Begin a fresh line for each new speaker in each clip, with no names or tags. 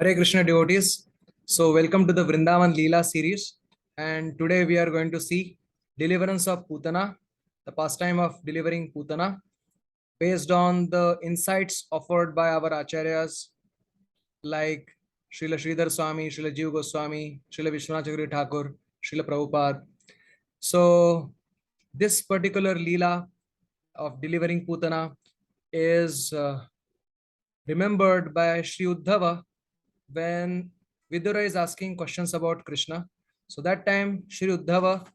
Hare Krishna devotees. So, welcome to the Vrindavan Lila series. And today we are going to see Deliverance of Putana, the pastime of delivering Putana, based on the insights offered by our Acharyas like Srila Sridhar Swami, Srila Jiva Goswami, Srila Vishwanath Chakravarti Thakur, Srila Prabhupada. So, this particular Leela of delivering Putana is remembered by Sri Uddhava when Vidura is asking questions about Krishna. So that time, Sri Uddhava,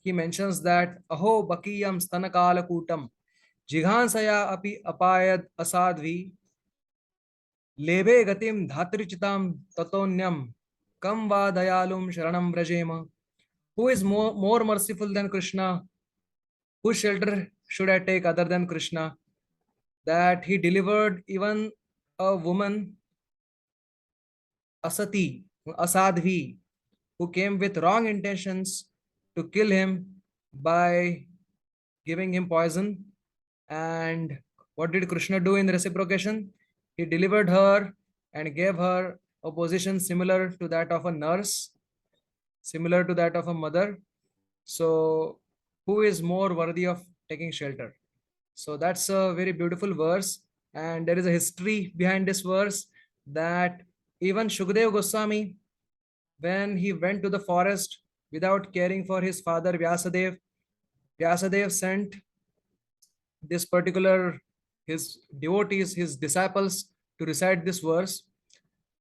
he mentions that Aho Bakiyam Stanakala Kutam Jighansaya api apayad asadvi lebe gatim dhatrichitam tatonyam kam va dayalum sharanam vrajema. Who is more merciful than Krishna? Whose shelter should I take other than Krishna? That he delivered even a woman, Asati, Asadvi, who came with wrong intentions to kill him by giving him poison. And what did Krishna do in reciprocation? He delivered her and gave her a position similar to that of a nurse, similar to that of a mother. So, who is more worthy of taking shelter? So, that's a very beautiful verse. And there is a history behind this verse that even Shukdev Goswami, when he went to the forest without caring for his father Vyasadev, Vyasadev sent this particular his devotees, his disciples, to recite this verse.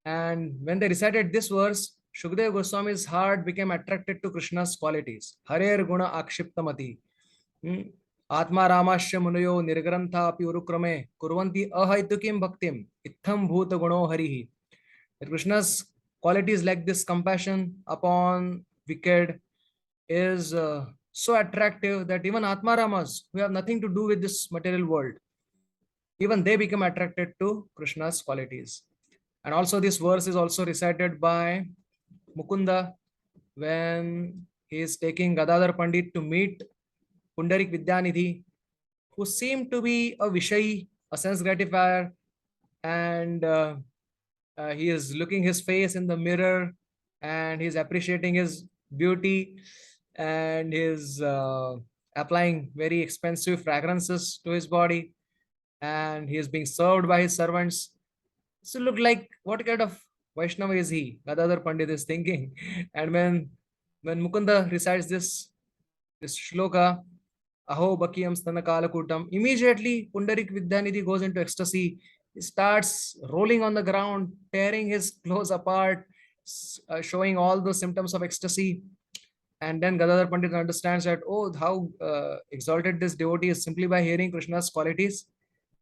And when they recited this verse, Shukdev Goswami's heart became attracted to Krishna's qualities. Harer guna akshiptamati. Atma Ramasya Munayo Nirgrantha api urukrame kurvanti ahaitukim bhaktim itham bhuta guno harihi. Krishna's qualities like this compassion upon wicked is so attractive that even Atmaramas, who have nothing to do with this material world, even they become attracted to Krishna's qualities. And also this verse is also recited by Mukunda when he is taking Gadadhar Pandit to meet Pundarik Vidyanidhi, who seemed to be a Vishayi, a sense gratifier, and he is looking his face in the mirror and he's appreciating his beauty and he's applying very expensive fragrances to his body and he is being served by his servants. So look like what kind of Vaishnava is he? Gadadhar Pandit is thinking. And when Mukunda recites this shloka, Aho Bakiyam Stanakala Kutam, immediately Pundarik Vidyanidhi goes into ecstasy. He starts rolling on the ground, tearing his clothes apart, showing all the symptoms of ecstasy. And then Gadadhar Pandit understands that, oh, how exalted this devotee is simply by hearing Krishna's qualities.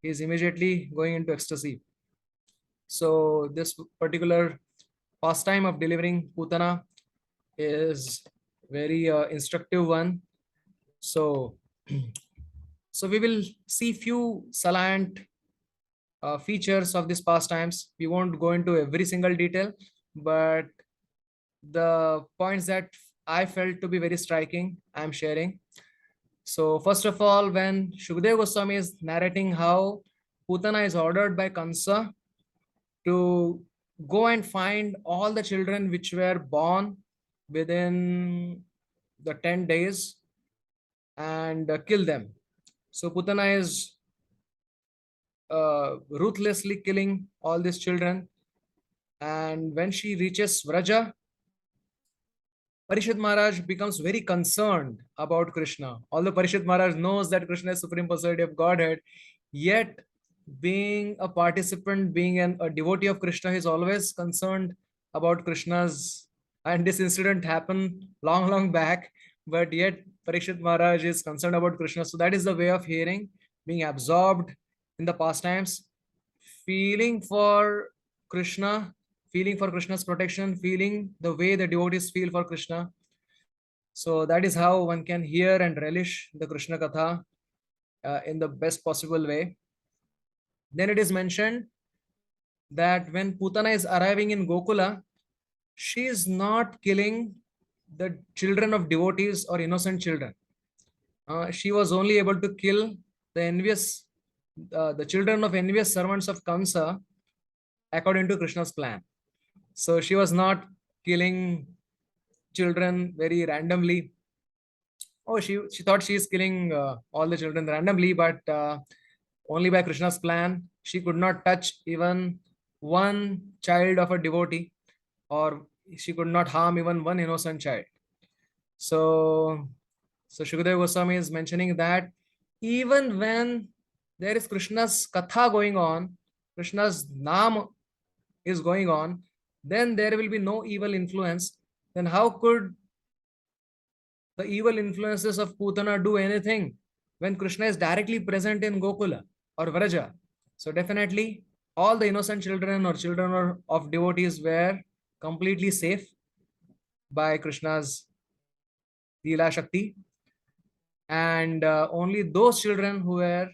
He is immediately going into ecstasy. So this particular pastime of delivering Putana is very instructive one. So, so we will see few salient features of these pastimes. We won't go into every single detail, but the points that I felt to be very striking, I'm sharing. So first of all, when Shukdev Goswami is narrating how Putana is ordered by Kansa to go and find all the children which were born within the 10 days and kill them. So Putana is ruthlessly killing all these children. And when she reaches Vraja, Parishad Maharaj becomes very concerned about Krishna. Although Parishad Maharaj knows that Krishna is Supreme Personality of Godhead, yet being a participant, being a devotee of Krishna, he is always concerned about Krishna's. And this incident happened long, long back, but yet Parishad Maharaj is concerned about Krishna. So that is the way of hearing, being absorbed in the pastimes, feeling for Krishna, feeling for Krishna's protection, feeling the way the devotees feel for Krishna. So that is how one can hear and relish the Krishna Katha in the best possible way. Then it is mentioned that when Putana is arriving in Gokula, she is not killing the children of devotees or innocent children. She was only able to kill the children of envious servants of Kamsa according to Krishna's plan. So she was not killing children very randomly. Oh, she thought she is killing all the children randomly, but only by Krishna's plan. She could not touch even one child of a devotee, or she could not harm even one innocent child. So, so Shukadeva Goswami is mentioning that even when there is Krishna's katha going on, Krishna's naam is going on, then there will be no evil influence. Then how could the evil influences of Putana do anything when Krishna is directly present in Gokula or Vraja? So definitely all the innocent children or children of devotees were completely safe by Krishna's Leela Shakti, and only those children who were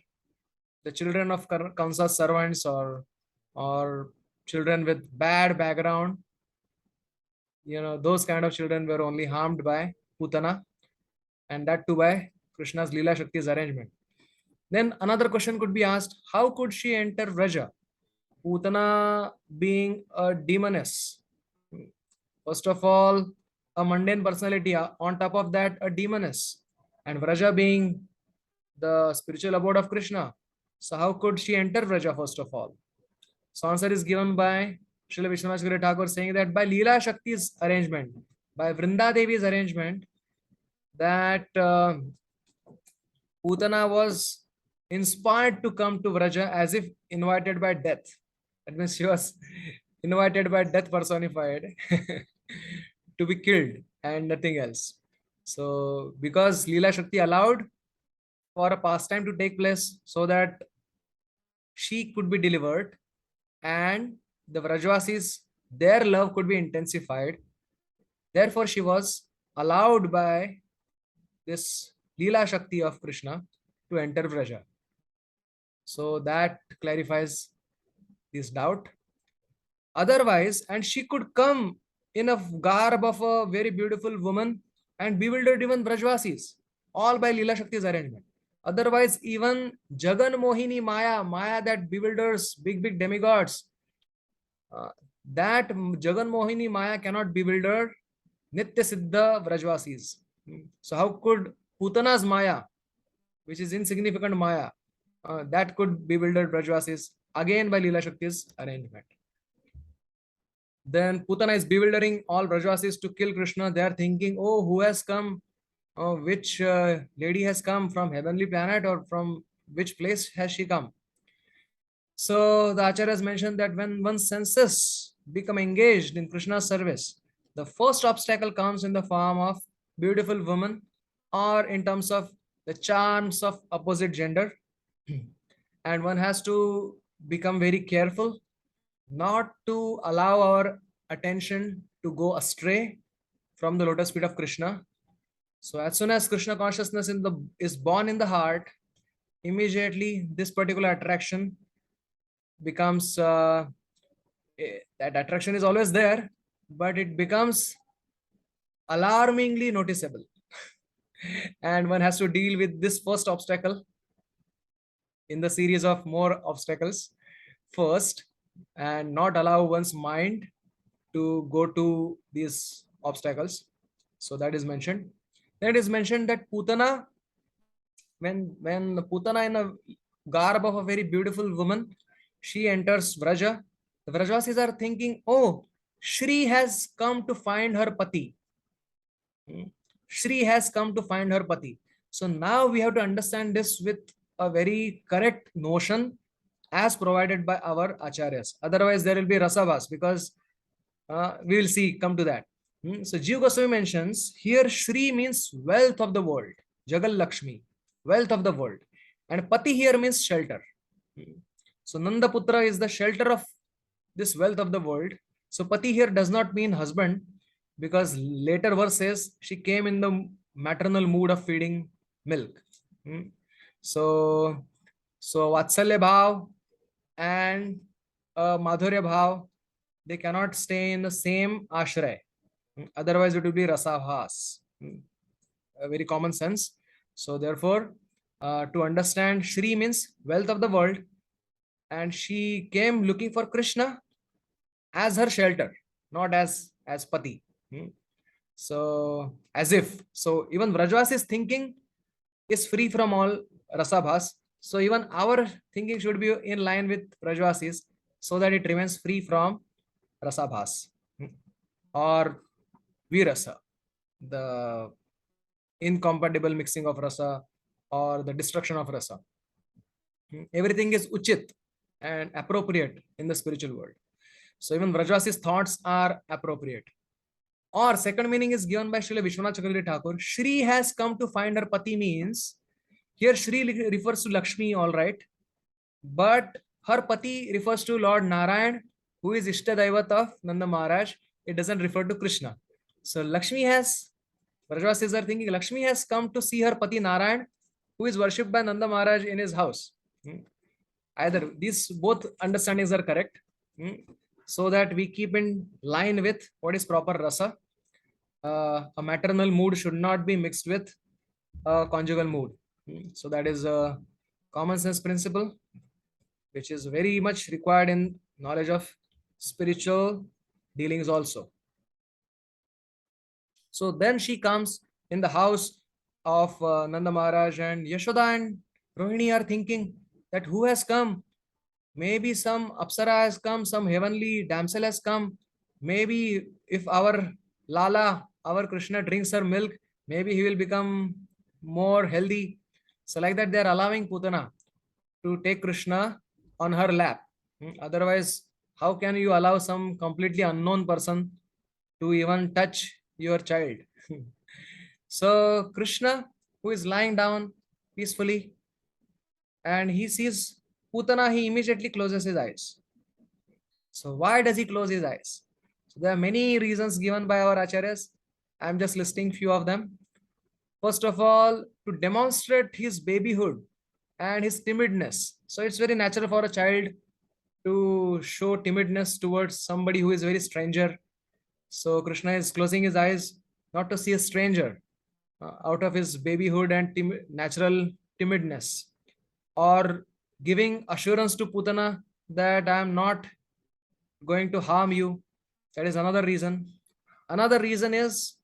the children of Kamsa's servants, or children with bad background, those kind of children were only harmed by Putana, and that too by Krishna's Leela Shakti's arrangement. Then another question could be asked: how could she enter Vraja? Putana being a demoness, first of all, a mundane personality, on top of that, a demoness, and Vraja being the spiritual abode of Krishna. So how could she enter Vraja first of all? So answer is given by Srila Vishwanath Thakur, saying that by Leela Shakti's arrangement, by Vrinda Devi's arrangement, that Putana was inspired to come to Vraja as if invited by death. That means she was invited by death personified to be killed and nothing else. So because Leela Shakti allowed for a pastime to take place so that she could be delivered and the Vrajvasis, their love could be intensified. Therefore, she was allowed by this Leela Shakti of Krishna to enter Vraja. So that clarifies this doubt. Otherwise, and she could come in a garb of a very beautiful woman and bewildered even Brajvasis, all by Leela Shakti's arrangement. Otherwise, even Jagan Mohini Maya, Maya that bewilders big demigods, that Jagan Mohini Maya cannot bewilder Nitya Siddha Vrajvasis. So how could Putana's Maya, which is insignificant Maya, that could bewilder Brajvasis again by Leela Shakti's arrangement? Then Putana is bewildering all Brajvasis to kill Krishna. They are thinking, oh, who has come? Which lady has come from heavenly planet, or from which place has she come? So the Acharya has mentioned that when one's senses become engaged in Krishna's service, the first obstacle comes in the form of beautiful woman, or in terms of the charms of opposite gender. And one has to become very careful not to allow our attention to go astray from the lotus feet of Krishna. So as soon as Krishna consciousness is born in the heart, immediately this particular attraction becomes that attraction is always there, but it becomes alarmingly noticeable. And one has to deal with this first obstacle in the series of more obstacles first, and not allow one's mind to go to these obstacles. So that is mentioned. Then it is mentioned that Putana, when Putana in a garb of a very beautiful woman, she enters Vraja. The Vrajvasis are thinking, oh, Shri has come to find her pati. Shri has come to find her pati. So now we have to understand this with a very correct notion as provided by our acharyas. Otherwise, there will be rasavas, because we will see, come to that. So Jiva Goswami mentions here Shri means wealth of the world, Jagal Lakshmi, wealth of the world. And Pati here means shelter. So Nanda Putra is the shelter of this wealth of the world. So Pati here does not mean husband, because later verse says she came in the maternal mood of feeding milk. So Vatsalya Bhav and Madhurya Bhav, they cannot stay in the same ashray. Otherwise, it will be rasavhas. A very common sense. So therefore, to understand, Shri means wealth of the world, and she came looking for Krishna as her shelter. not as pati. Hmm. So as if, so even Vrajvasi's thinking is free from all rasabhas. So even our thinking should be in line with Vrajvasi's, so that it remains free from rasabhas. Hmm. Or virasa, the incompatible mixing of rasa or the destruction of rasa. Everything is uchit and appropriate in the spiritual world. So even Vrajvasi's thoughts are appropriate. Or second meaning is given by Srila Vishwanath Chakravarti Thakur. Shri has come to find her pati means here Shri refers to Lakshmi, all right, but her pati refers to Lord Narayan, who is Ishtadaivat of Nanda Maharaj. It doesn't refer to Krishna. So Lakshmi has, Vrajvasis are thinking Lakshmi has come to see her pati Narayan, who is worshipped by Nanda Maharaj in his house. Either these both understandings are correct. So that we keep in line with what is proper rasa. A maternal mood should not be mixed with a conjugal mood. So that is a common sense principle, which is very much required in knowledge of spiritual dealings also. So then she comes in the house of Nanda Maharaj, and Yashoda and Rohini are thinking that who has come? Maybe some Apsara has come, some heavenly damsel has come. Maybe if our Lala, our Krishna drinks her milk, maybe he will become more healthy. So like that, they are allowing Putana to take Krishna on her lap. Otherwise, how can you allow some completely unknown person to even touch your child? So Krishna, who is lying down peacefully, and he sees Putana, he immediately closes his eyes. So why does he close his eyes? So there are many reasons given by our acharyas. I'm just listing few of them. First of all, to demonstrate his babyhood and his timidness. So it's very natural for a child to show timidness towards somebody who is very stranger. So Krishna is closing his eyes not to see a stranger, out of his babyhood and natural timidness, or giving assurance to Putana that I am not going to harm you. That is another reason. Another reason is,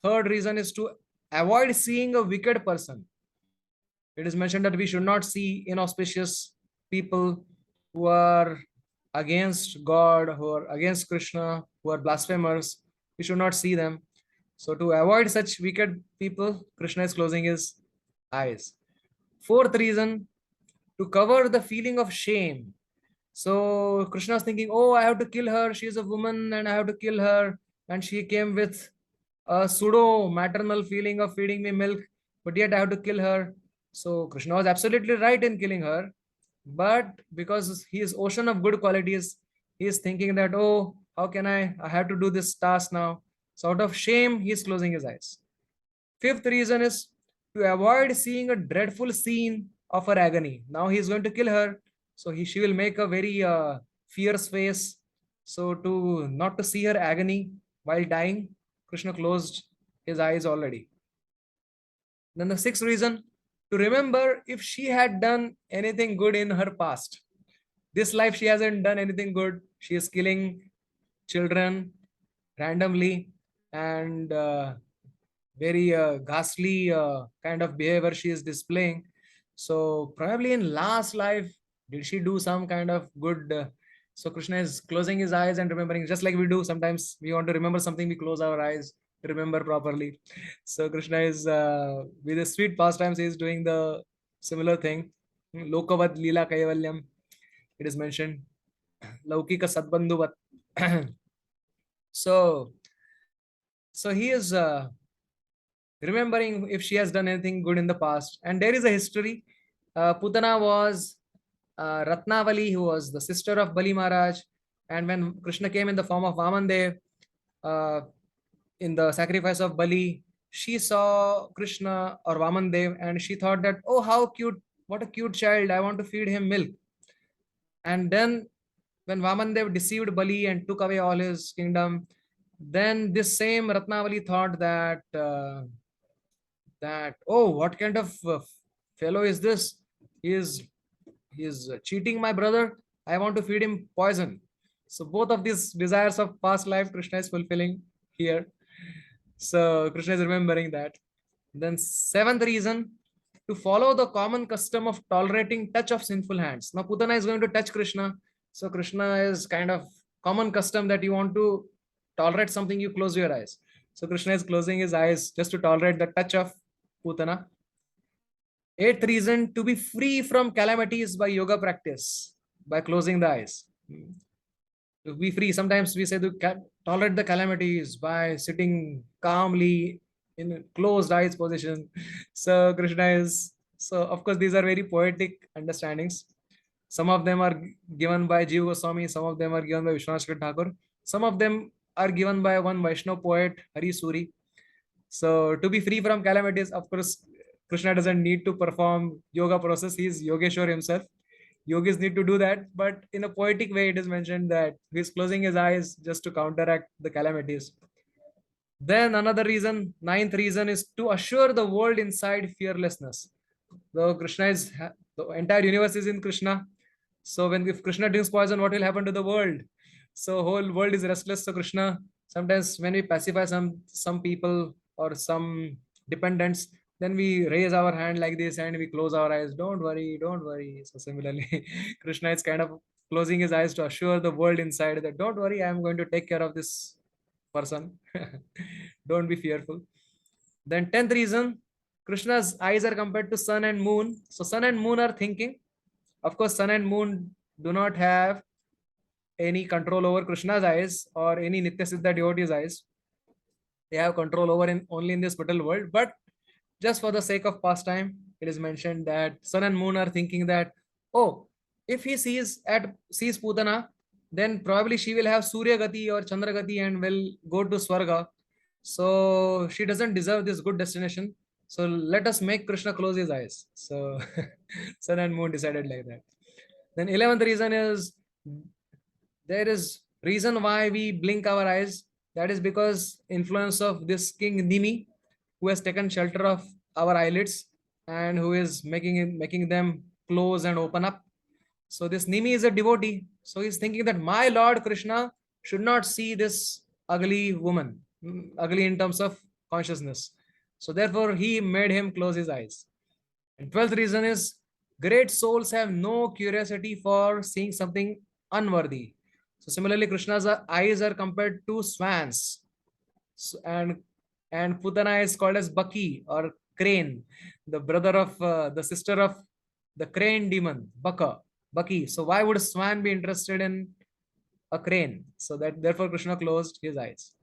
third reason is to avoid seeing a wicked person. It is mentioned that we should not see inauspicious people who are against God, who are against Krishna, who are blasphemers. We should not see them. So to avoid such wicked people, Krishna is closing his eyes. Fourth reason, to cover the feeling of shame. So Krishna is thinking, oh, I have to kill her. She is a woman and I have to kill her. And she came with a pseudo maternal feeling of feeding me milk, but yet I have to kill her. So Krishna was absolutely right in killing her. But because he is ocean of good qualities, he is thinking that, oh, how can I have to do this task now. So out of shame, he is closing his eyes. Fifth reason is to avoid seeing a dreadful scene of her agony. Now he is going to kill her, so she will make a very fierce face. So to not to see her agony while dying, Krishna closed his eyes already. Then the sixth reason, to remember if she had done anything good in her past. This life she hasn't done anything good. She is killing children randomly, and very ghastly kind of behavior she is displaying. So probably in last life, did she do some kind of good? So Krishna is closing his eyes and remembering, just like we do. Sometimes we want to remember something, we close our eyes to remember properly. So Krishna is with the sweet pastimes, he is doing the similar thing. Lokavad Lila Kaivalyam, it is mentioned. Laukika Sadbandhuvat. So, so he is remembering if she has done anything good in the past. And there is a history. Putana was Ratnavali, who was the sister of Bali Maharaj. And when Krishna came in the form of Vamandev, uh, in the sacrifice of Bali, she saw Krishna or Vamandev and she thought that, oh, how cute, what a cute child, I want to feed him milk. And then when Vamandev deceived Bali and took away all his kingdom, then this same Ratnavali thought that, oh, what kind of fellow is this? He is cheating my brother. I want to feed him poison. So both of these desires of past life, Krishna is fulfilling here. So Krishna is remembering that. Then seventh reason, to follow the common custom of tolerating touch of sinful hands. Now Putana is going to touch Krishna. So Krishna is kind of common custom that you want to tolerate something, you close your eyes. So Krishna is closing his eyes just to tolerate the touch of Putana. Eighth reason, to be free from calamities by yoga practice, by closing the eyes. To be free, sometimes we say to tolerate the calamities by sitting calmly in a closed eyes position. So Krishna is, so of course these are very poetic understandings. Some of them are given by Jiva Goswami, some of them are given by Vishwanath Thakur, some of them are given by one Vaishnava poet, Hari Suri. So to be free from calamities, of course, Krishna doesn't need to perform yoga process. He is Yogeshwar himself. Yogis need to do that, but in a poetic way, it is mentioned that he's closing his eyes just to counteract the calamities. Then another reason, ninth reason, is to assure the world inside fearlessness. Though Krishna is, the entire universe is in Krishna. So when if Krishna drinks poison, what will happen to the world? So whole world is restless. So Krishna, sometimes when we pacify some people or some dependents, then we raise our hand like this and we close our eyes. Don't worry, don't worry. So similarly, Krishna is kind of closing his eyes to assure the world inside that don't worry, I am going to take care of this person. Don't be fearful. Then 10th reason, Krishna's eyes are compared to sun and moon. So sun and moon are thinking. Of course, sun and moon do not have any control over Krishna's eyes or any Nitya Siddha devotee's eyes. They have control over in only in this material world. But just for the sake of pastime, it is mentioned that sun and moon are thinking that, oh, if he sees Putana, then probably she will have Surya Gati or Chandra Gati and will go to Swarga. So she doesn't deserve this good destination. So let us make Krishna close his eyes. So sun and moon decided like that. Then 11th reason is, there is reason why we blink our eyes. That is because influence of this king Nimi, who has taken shelter of our eyelids and who is making them close and open up. So this Nimi is a devotee. So he's thinking that my Lord Krishna should not see this ugly woman, ugly in terms of consciousness. So therefore he made him close his eyes. And 12th reason is, great souls have no curiosity for seeing something unworthy. So similarly, Krishna's eyes are compared to swans. So, and Putana is called as Baki or crane, the brother of the sister of the crane demon, Baki. So why would a swan be interested in a crane? So that therefore Krishna closed his eyes.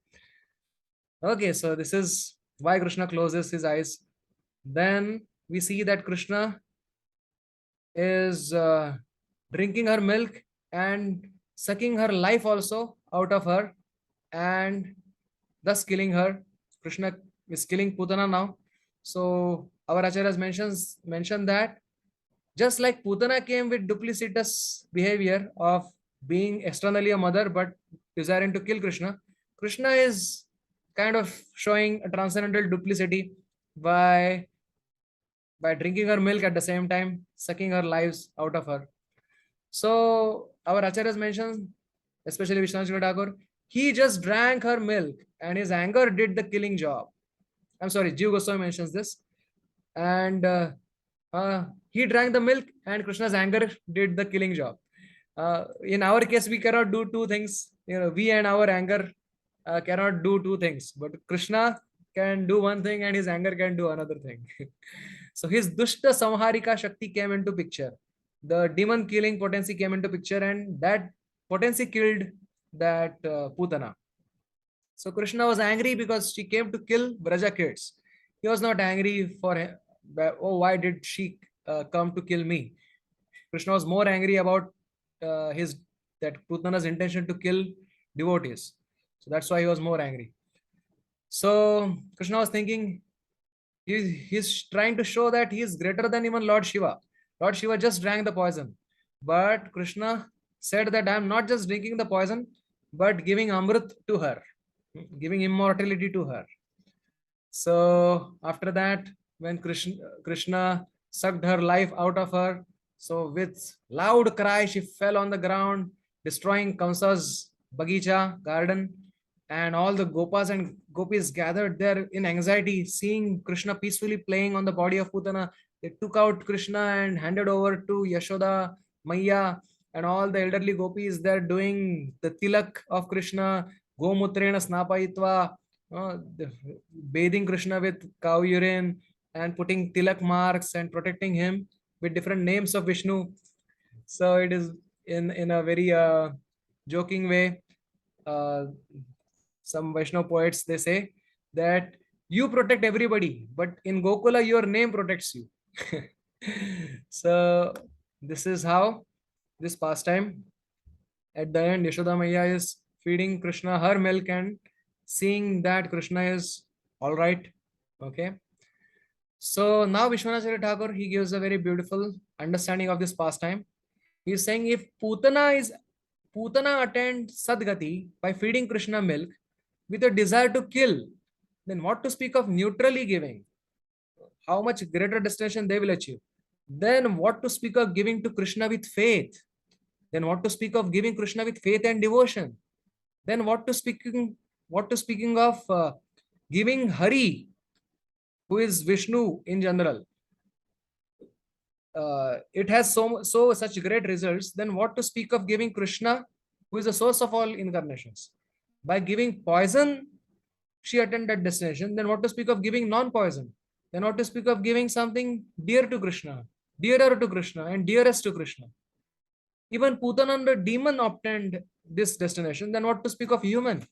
Okay, so this is why Krishna closes his eyes. Then we see that Krishna is drinking her milk and sucking her life also out of her and thus killing her. Krishna is killing Putana now. So our acharyas mentioned that just like Putana came with duplicitous behavior of being externally a mother but desiring to kill Krishna, Krishna is kind of showing a transcendental duplicity by drinking her milk at the same time sucking her lives out of her. So our acharyas mentions, especially Vishwanath Thakur, he just drank her milk and his anger did the killing job. I'm sorry, Jiva Goswami mentions this. And he drank the milk and Krishna's anger did the killing job. In our case, we cannot do two things. You know, we and our anger cannot do two things. But Krishna can do one thing and his anger can do another thing. So his Dushta Samharika Shakti came into picture. The demon killing potency came into picture and that potency killed that Putana. So Krishna was angry because she came to kill Braja kids. He was not angry for, oh, why did she come to kill me? Krishna was more angry about that Putana's intention to kill devotees. So that's why he was more angry. So Krishna was thinking, he's trying to show that he is greater than even Lord Shiva. Lord Shiva just drank the poison. But Krishna said that I am not just drinking the poison, but giving Amrit to her, giving immortality to her. So after that, when Krishna sucked her life out of her, so with loud cry, she fell on the ground. destroying Kamsa's Bagicha garden, and all the Gopas and Gopis gathered there in anxiety, seeing Krishna peacefully playing on the body of Putana. They took out Krishna and handed over to Yashoda, Maya, and all the elderly Gopis. They're doing the tilak of Krishna, Gomutrena Snapayitva, bathing Krishna with cow urine and putting tilak marks and protecting him with different names of Vishnu. So it is in a very joking way. Uh, some Vaishnav poets, they say that you protect everybody, but in Gokula your name protects you. So this is how this pastime. At the end, Yashoda Maya is feeding Krishna her milk and seeing that Krishna is all right. Okay. So now Vishwanacharya Thakur, he gives a very beautiful understanding of this pastime. He is saying if Putana attained Sadgati by feeding Krishna milk with a desire to kill, then what to speak of neutrally giving? How much greater destination they will achieve? Then what to speak of giving to Krishna with faith? Then what to speak of giving Krishna with faith and devotion? Then what to speaking of giving Hari, who is Vishnu in general? It has such great results. Then what to speak of giving Krishna, who is the source of all incarnations? By giving poison, she attained that destination. Then what to speak of giving non-poison? Then what to speak of giving something dear to Krishna, dearer to Krishna, and dearest to Krishna? Even Putana, the demon, obtained this destination. Then what to speak of human?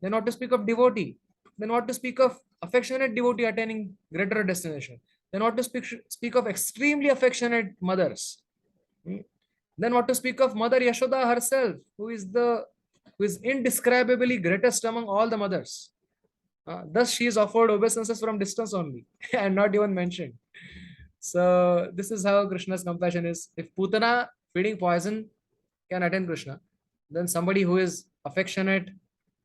Then what to speak of devotee? Then what to speak of affectionate devotee attaining greater destination? Then what to speak of extremely affectionate mothers? Then what to speak of Mother Yashoda herself, who is indescribably greatest among all the mothers. Thus, she is offered obeisances from distance only and not even mentioned. So this is how Krishna's compassion is. If Putana feeding poison can attain Krishna, then somebody who is affectionate,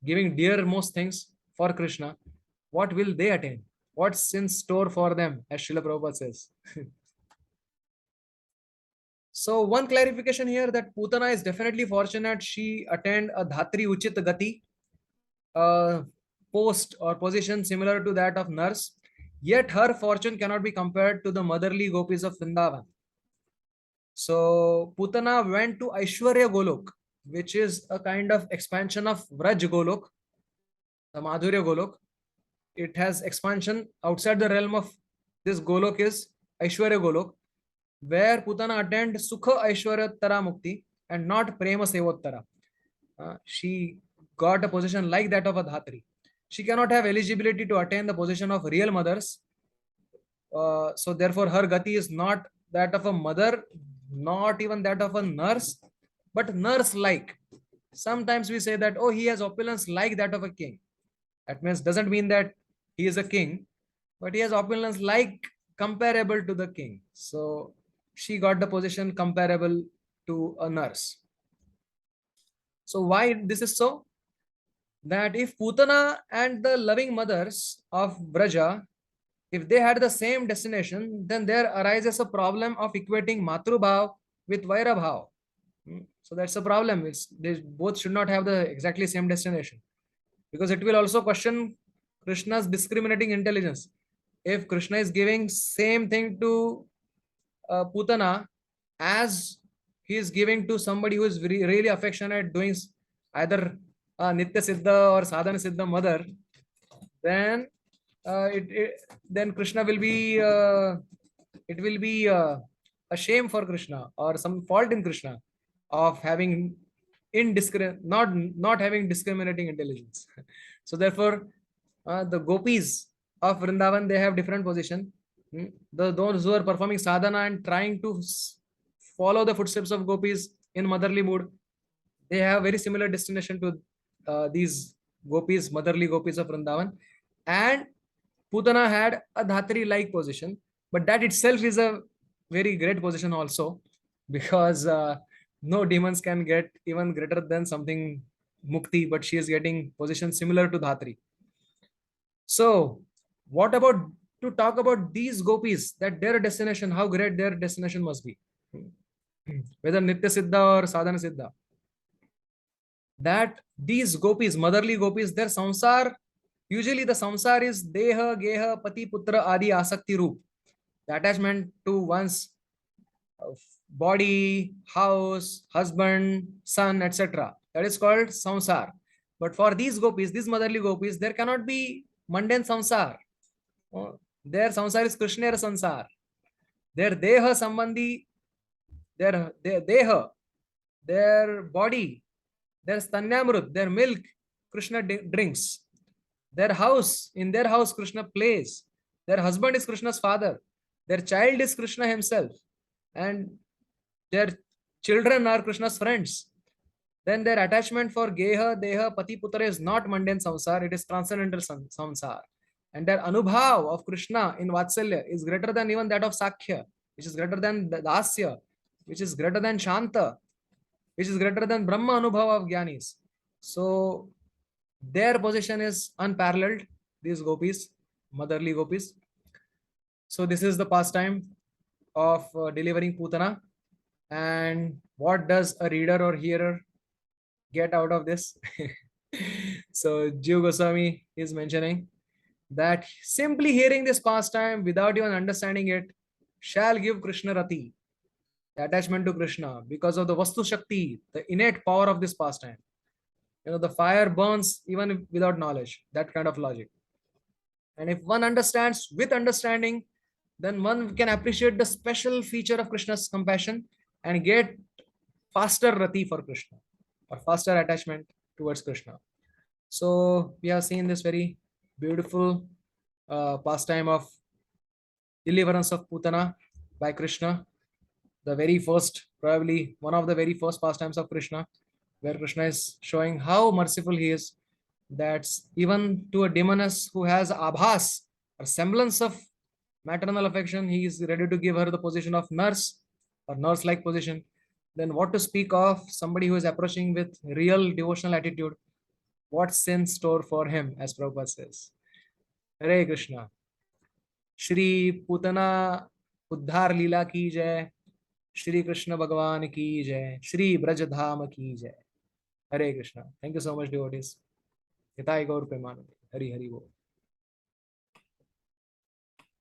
giving dear most things for Krishna, what will they attain? What's in store for them, as Srila Prabhupada says. So one clarification here that Putana is definitely fortunate. She attained a Dhatri Uchit Gati, post or position similar to that of nurse. Yet her fortune cannot be compared to the motherly gopis of Vrindavan. So Putana went to Aishwarya Golok, which is a kind of expansion of Vraj Golok, the Madhurya Golok. It has expansion outside the realm of this Golok is Aishwarya Golok, where Putana attained Sukha Aishwarya Tara Mukti and not Prema Sevottara. She got a position like that of a Dhatri. She cannot have eligibility to attain the position of real mothers. So therefore her Gati is not that of a mother, not even that of a nurse, but nurse-like. Sometimes we say that, oh, he has opulence like that of a king. That means doesn't mean that he is a king, but he has opulence like comparable to the king. So she got the position comparable to a nurse. So why this is so? That if Putana and the loving mothers of Braja, if they had the same destination, then there arises a problem of equating Matrubhav with Vairabhav. So that's a problem. They both should not have the exactly same destination, because it will also question Krishna's discriminating intelligence. If Krishna is giving same thing to Putana as he is giving to somebody who is really affectionate, doing either Nitya Siddha or Sadhana Siddha mother, then then Krishna will be it will be a shame for Krishna or some fault in Krishna of having not having discriminating intelligence. So therefore, the gopis of Vrindavan, they have different position. Those who are performing sadhana and trying to follow the footsteps of gopis in motherly mood, they have very similar destination to these gopis, motherly gopis of Vrindavan. And Putana had a Dhatri like position, but that itself is a very great position also, because no demons can get even greater than something mukti, but she is getting position similar to Dhatri. So what about to talk about these gopis, that their destination, how great their destination must be, whether Nitya Siddha or Sadhana Siddha. that these gopis, motherly gopis, their samsar, usually the samsar is deha, geha, pati, putra, adi, asakti, roop. The attachment to one's body, house, husband, son, etc. That is called samsar. But for these gopis, these motherly gopis, there cannot be mundane samsar. Their samsar is Krishna samsar. Their deha sambandhi, their deha, their body, their stanyamrut, their milk, Krishna drinks. Their house, in their house, Krishna plays. Their husband is Krishna's father. Their child is Krishna himself. And their children are Krishna's friends. Then their attachment for Geha, Deha, Pati, Putra is not mundane samsar, it is transcendental samsar. And their anubhav of Krishna in Vatsalya is greater than even that of Sakhya, which is greater than Dasya, which is greater than Shanta, which is greater than Brahma anubhav of Gyanis. So their position is unparalleled, these gopis, motherly gopis. So this is the pastime of delivering Putana. And what does a reader or hearer get out of this? So Jiva Goswami is mentioning that simply hearing this pastime without even understanding it shall give Krishna Rati, the attachment to Krishna, because of the Vastu Shakti, the innate power of this pastime. The fire burns even without knowledge, that kind of logic. And if one understands with understanding, then one can appreciate the special feature of Krishna's compassion and get faster Rati for Krishna or faster attachment towards Krishna. So we have seen this very beautiful pastime of deliverance of Putana by Krishna. The very first, probably one of the very first pastimes of Krishna, where Krishna is showing how merciful he is, that even to a demoness who has abhas or semblance of maternal affection, he is ready to give her the position of nurse or nurse-like position. Then what to speak of somebody who is approaching with real devotional attitude? What's in store for him, as Prabhupada says. Hare Krishna. Shri Putana उद्धार लीला की जय, श्री कृष्ण भगवान की जय, श्री ब्रजधाम की जय. Hare Krishna. Thank you so much, devotees. हिताय गौर प्रेमानंद. हरि हरि बोल.